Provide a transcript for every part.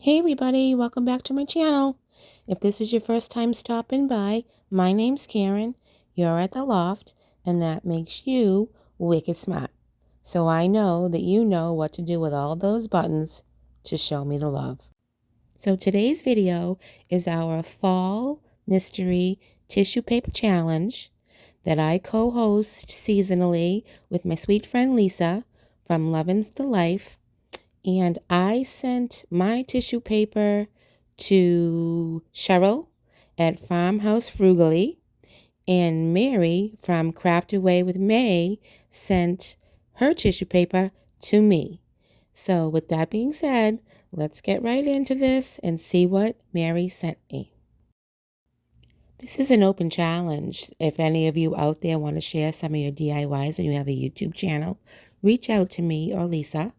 Hey everybody, welcome back to my channel. If this is your first time stopping by, my name's Karen, you're at the Loft, and that makes you wicked smart. So I know that you know what to do with all those buttons to show me the love. So today's video is our Fall Mystery Tissue Paper Challenge that I co-host seasonally with my sweet friend Lisa from Lovin's the Life. And I sent my tissue paper to Cheryl at Farmhouse Frugally, and Mary from Craft Away with May sent her tissue paper to me. So with that being said, let's get right into this and see what Mary sent me. This is an open challenge. If any of you out there want to share some of your DIYs and you have a YouTube channel, reach out to me or Lisa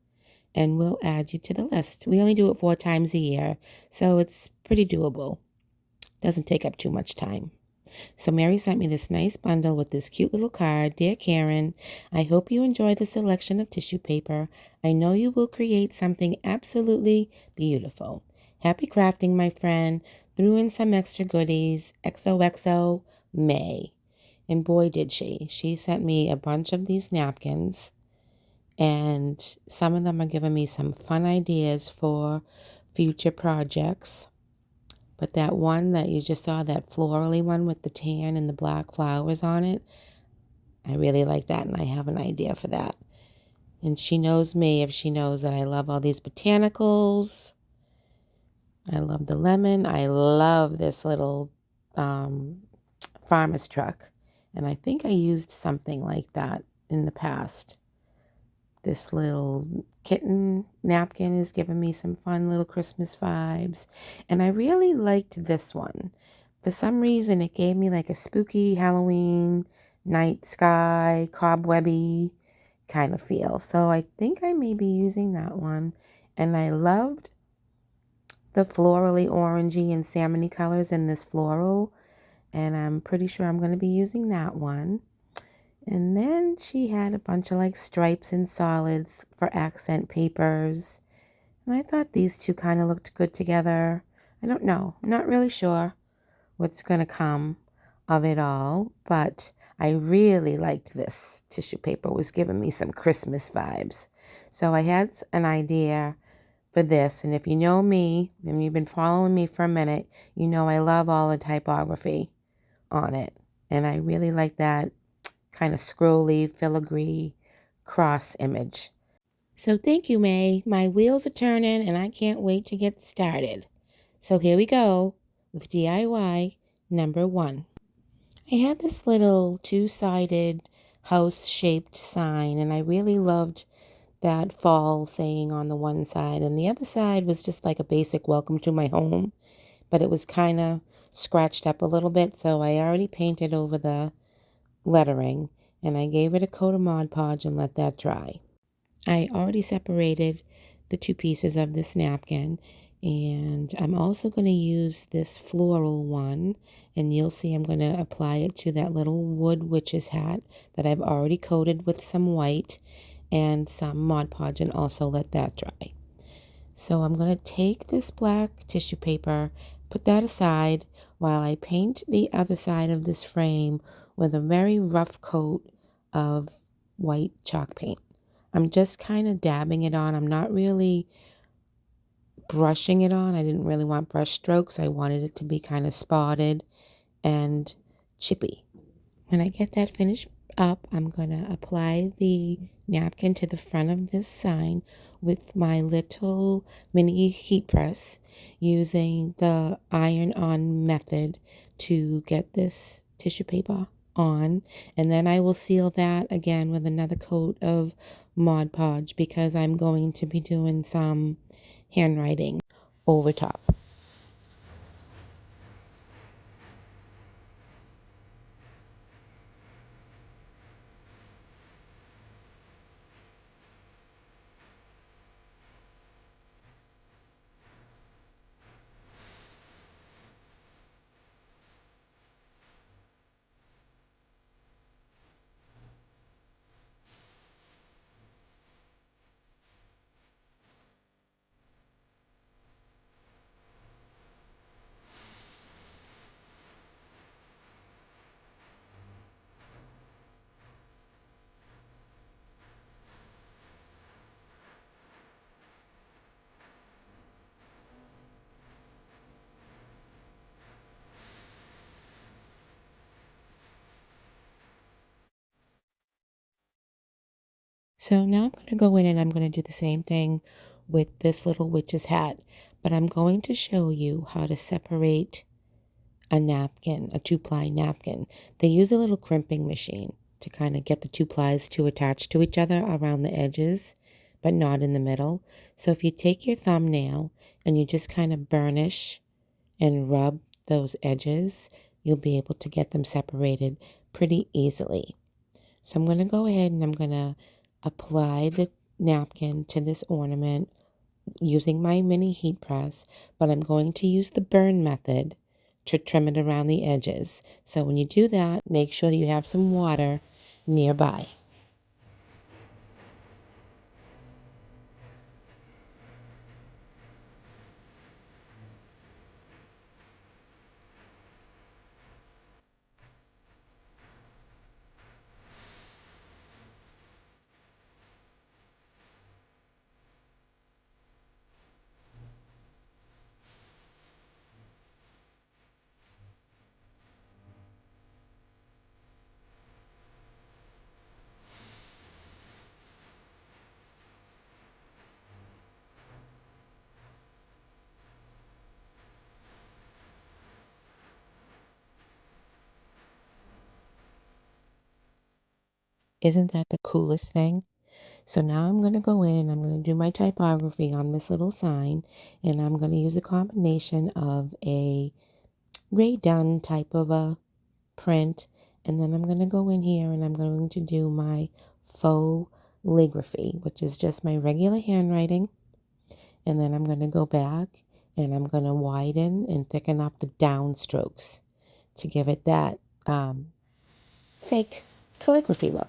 and we'll add you to the list. We only do it 4 times a year, so it's pretty doable. Doesn't take up too much time. So Mary sent me this nice bundle with this cute little card. Dear Karen, I hope you enjoy the selection of tissue paper. I know you will create something absolutely beautiful. Happy crafting, my friend. Threw in some extra goodies. XOXO, May. And boy, did she. She sent me a bunch of these napkins. And some of them are giving me some fun ideas for future projects. But that one that you just saw, that florally one with the tan and the black flowers on it, I really like that, and I have an idea for that. And she knows me if she knows that I love all these botanicals. I love the lemon. I love this little farmer's truck. And I think I used something like that in the past. This little kitten napkin is giving me some fun little Christmas vibes. And I really liked this one. For some reason, it gave me like a spooky Halloween, night sky, cobwebby kind of feel. So I think I may be using that one. And I loved the florally orangey and salmony colors in this floral. And I'm pretty sure I'm going to be using that one. And then she had a bunch of like stripes and solids for accent papers. And I thought these two kind of looked good together. I don't know. I'm not really sure what's going to come of it all. But I really liked this tissue paper. It was giving me some Christmas vibes. So I had an idea for this. And if you know me, and you've been following me for a minute, you know I love all the typography on it. And I really like that kind of scrolly, filigree cross image. So thank you, May. My wheels are turning and I can't wait to get started. So here we go with DIY number 1. I had this little 2-sided house-shaped sign, and I really loved that fall saying on the one side, and the other side was just like a basic welcome to my home, but it was kind of scratched up a little bit, so I already painted over the lettering, and I gave it a coat of Mod Podge and let that dry. I already separated the 2 pieces of this napkin, and I'm also going to use this floral one, and you'll see I'm going to apply it to that little wood witch's hat that I've already coated with some white and some Mod Podge, and also let that dry. So I'm going to take this black tissue paper, put that aside while I paint the other side of this frame with a very rough coat of white chalk paint. I'm just kind of dabbing it on. I'm not really brushing it on. I didn't really want brush strokes. I wanted it to be kind of spotted and chippy. When I get that finished up, I'm going to apply the napkin to the front of this sign with my little mini heat press using the iron-on method to get this tissue paper on. And then I will seal that again with another coat of Mod Podge because I'm going to be doing some handwriting over top. So now I'm going to go in and I'm going to do the same thing with this little witch's hat, but I'm going to show you how to separate a napkin, a two-ply napkin. They use a little crimping machine to kind of get the two plies to attach to each other around the edges, but not in the middle. So if you take your thumbnail and you just kind of burnish and rub those edges, you'll be able to get them separated pretty easily. So I'm going to go ahead and I'm going to apply the napkin to this ornament using my mini heat press, but I'm going to use the burn method to trim it around the edges. So when you do that, make sure that you have some water nearby. Isn't that the coolest thing? So now I'm going to go in and I'm going to do my typography on this little sign, and I'm going to use a combination of a Ray Dunn type of a print, and then I'm going to go in here and I'm going to do my faux calligraphy, which is just my regular handwriting, and then I'm going to go back and I'm going to widen and thicken up the down strokes to give it that fake calligraphy look.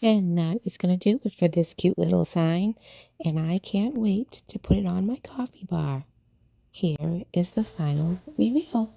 And that is going to do it for this cute little sign. And I can't wait to put it on my coffee bar. Here is the final reveal.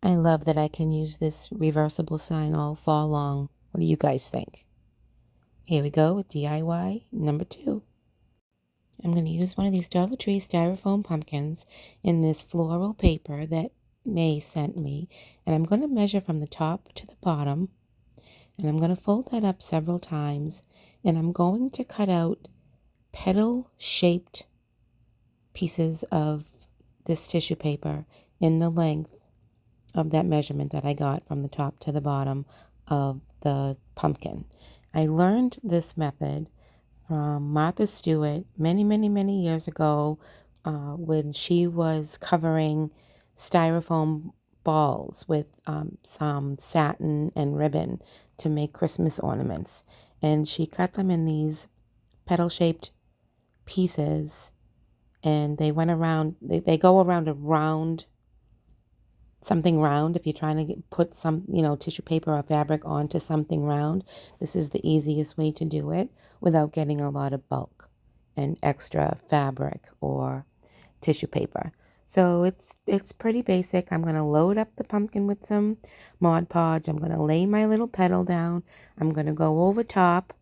I love that I can use this reversible sign all fall long. What do you guys think? Here we go with DIY number 2. I'm going to use one of these Dollar Tree styrofoam pumpkins in this floral paper that May sent me. And I'm going to measure from the top to the bottom. And I'm going to fold that up several times. And I'm going to cut out petal-shaped pieces of this tissue paper in the length of that measurement that I got from the top to the bottom of the pumpkin. I learned this method from Martha Stewart many years ago when she was covering styrofoam balls with some satin and ribbon to make Christmas ornaments. And she cut them in these petal-shaped pieces, and they went around, they go around a round, something round. If you're trying to put some, tissue paper or fabric onto something round, this is the easiest way to do it without getting a lot of bulk and extra fabric or tissue paper. So it's pretty basic. I'm going to load up the pumpkin with some Mod Podge. I'm going to lay my little petal down. I'm going to go over top,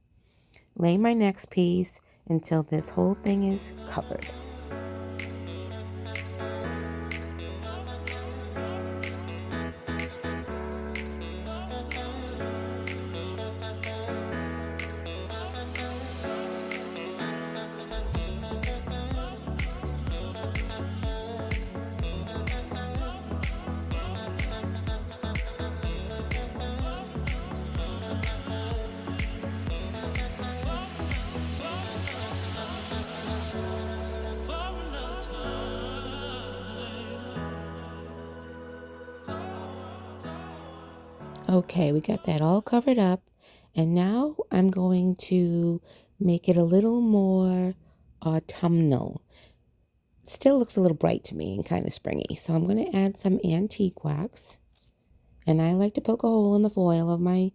lay my next piece until this whole thing is covered. Okay, we got that all covered up, and now I'm going to make it a little more autumnal. It still looks a little bright to me and kind of springy, so I'm going to add some antique wax, and I like to poke a hole in the foil of my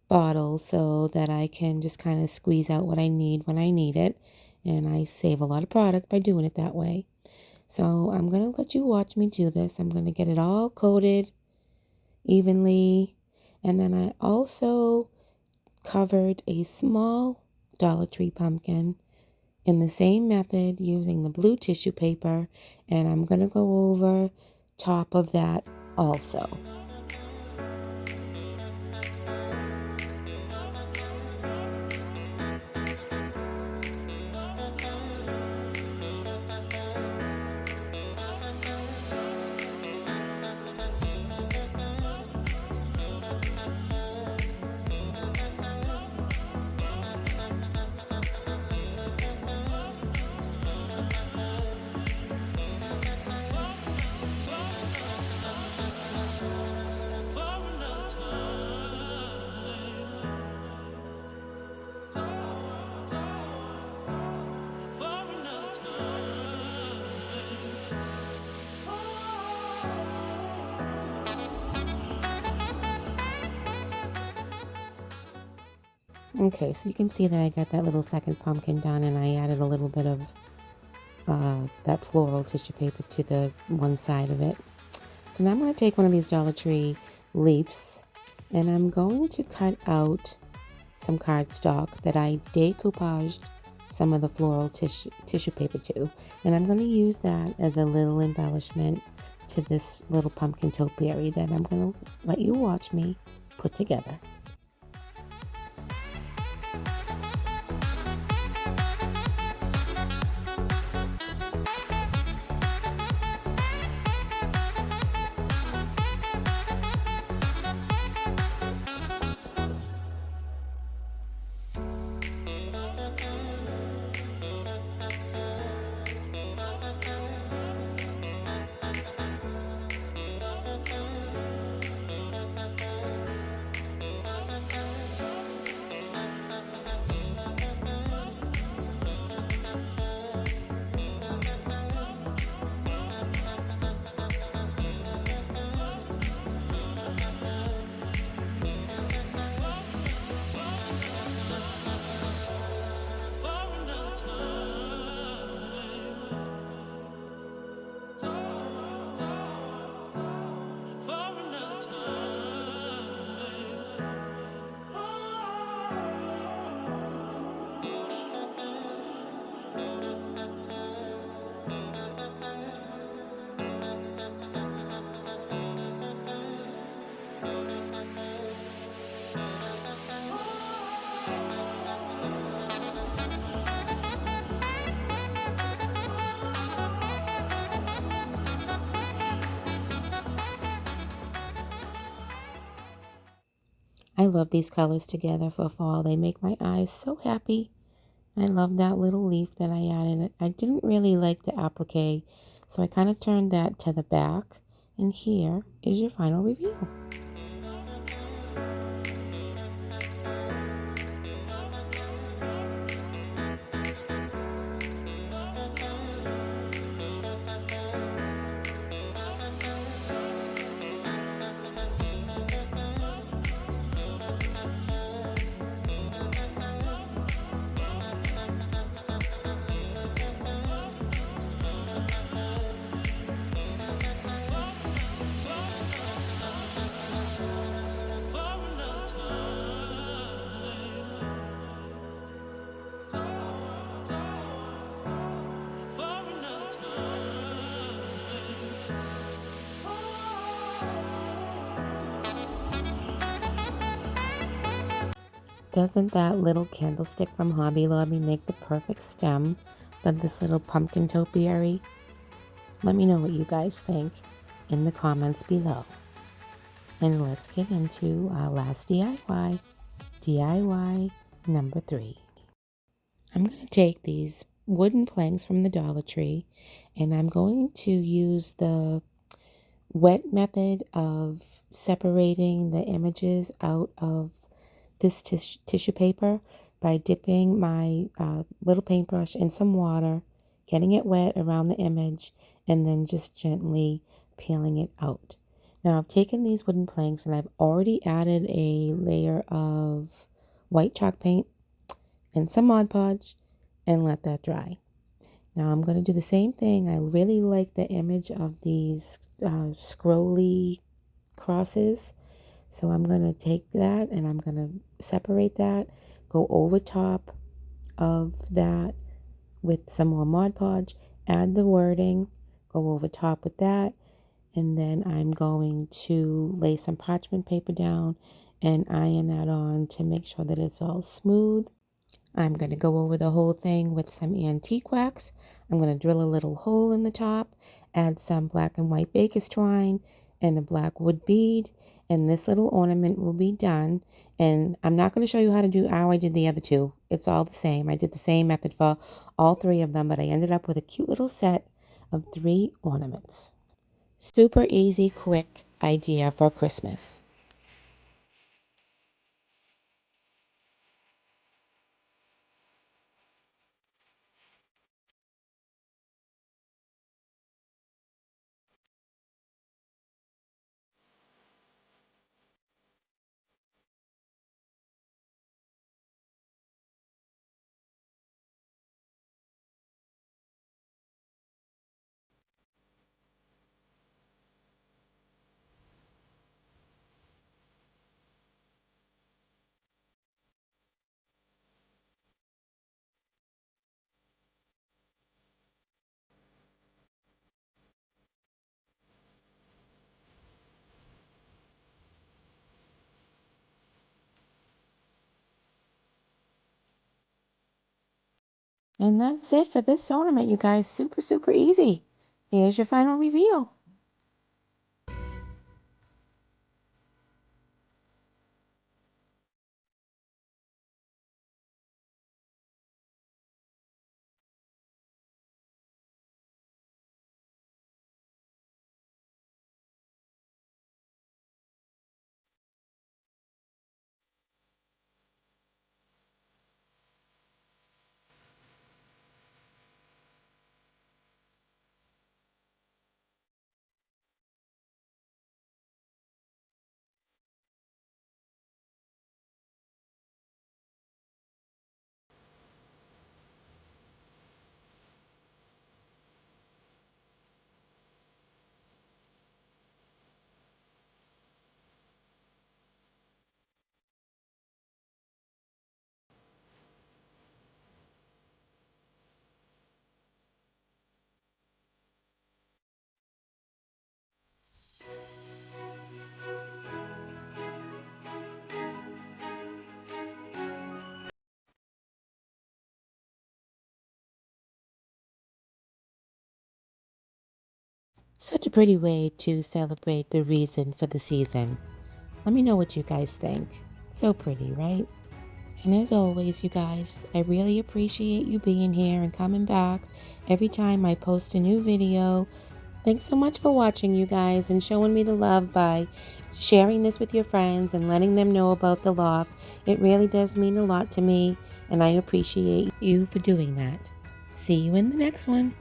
bottle so that I can just kind of squeeze out what I need when I need it, and I save a lot of product by doing it that way. So I'm going to let you watch me do this. I'm going to get it all coated evenly. And then I also covered a small Dollar Tree pumpkin in the same method using the blue tissue paper. And I'm going to go over top of that also. Okay, so you can see that I got that little second pumpkin done, and I added a little bit of that floral tissue paper to the one side of it. So now I'm going to take one of these Dollar Tree leaves, and I'm going to cut out some cardstock that I decoupaged some of the floral tissue paper to, and I'm going to use that as a little embellishment to this little pumpkin topiary that I'm going to let you watch me put together. I love these colors together for fall. They make my eyes so happy. I love that little leaf that I added. I didn't really like the applique, so I kind of turned that to the back. And here is your final review. Doesn't that little candlestick from Hobby Lobby make the perfect stem for this little pumpkin topiary? Let me know what you guys think in the comments below. And let's get into our last DIY, DIY number 3. I'm going to take these wooden planks from the Dollar Tree and I'm going to use the wet method of separating the images out of this tissue paper by dipping my little paintbrush in some water, getting it wet around the image, and then just gently peeling it out. Now I've taken these wooden planks and I've already added a layer of white chalk paint and some Mod Podge and let that dry. Now I'm going to do the same thing. I really like the image of these scrolly crosses. So I'm going to take that and I'm going to separate that, go over top of that with some more Mod Podge, add the wording, go over top with that, and then I'm going to lay some parchment paper down and iron that on to make sure that it's all smooth. I'm going to go over the whole thing with some antique wax. I'm going to drill a little hole in the top, add some black and white baker's twine and a black wood bead, and this little ornament will be done. And I'm not going to show you how to do how I did the other two. It's all the same. I did the same method for all 3 of them, but I ended up with a cute little set of 3 ornaments. Super easy, quick idea for Christmas. And that's it for this ornament, you guys. Super, super easy. Here's your final reveal. Such a pretty way to celebrate the reason for the season. Let me know what you guys think. So pretty, right? And as always, you guys, I really appreciate you being here and coming back every time I post a new video. Thanks so much for watching, you guys, and showing me the love by sharing this with your friends and letting them know about the Loft. It really does mean a lot to me, and I appreciate you for doing that. See you in the next one.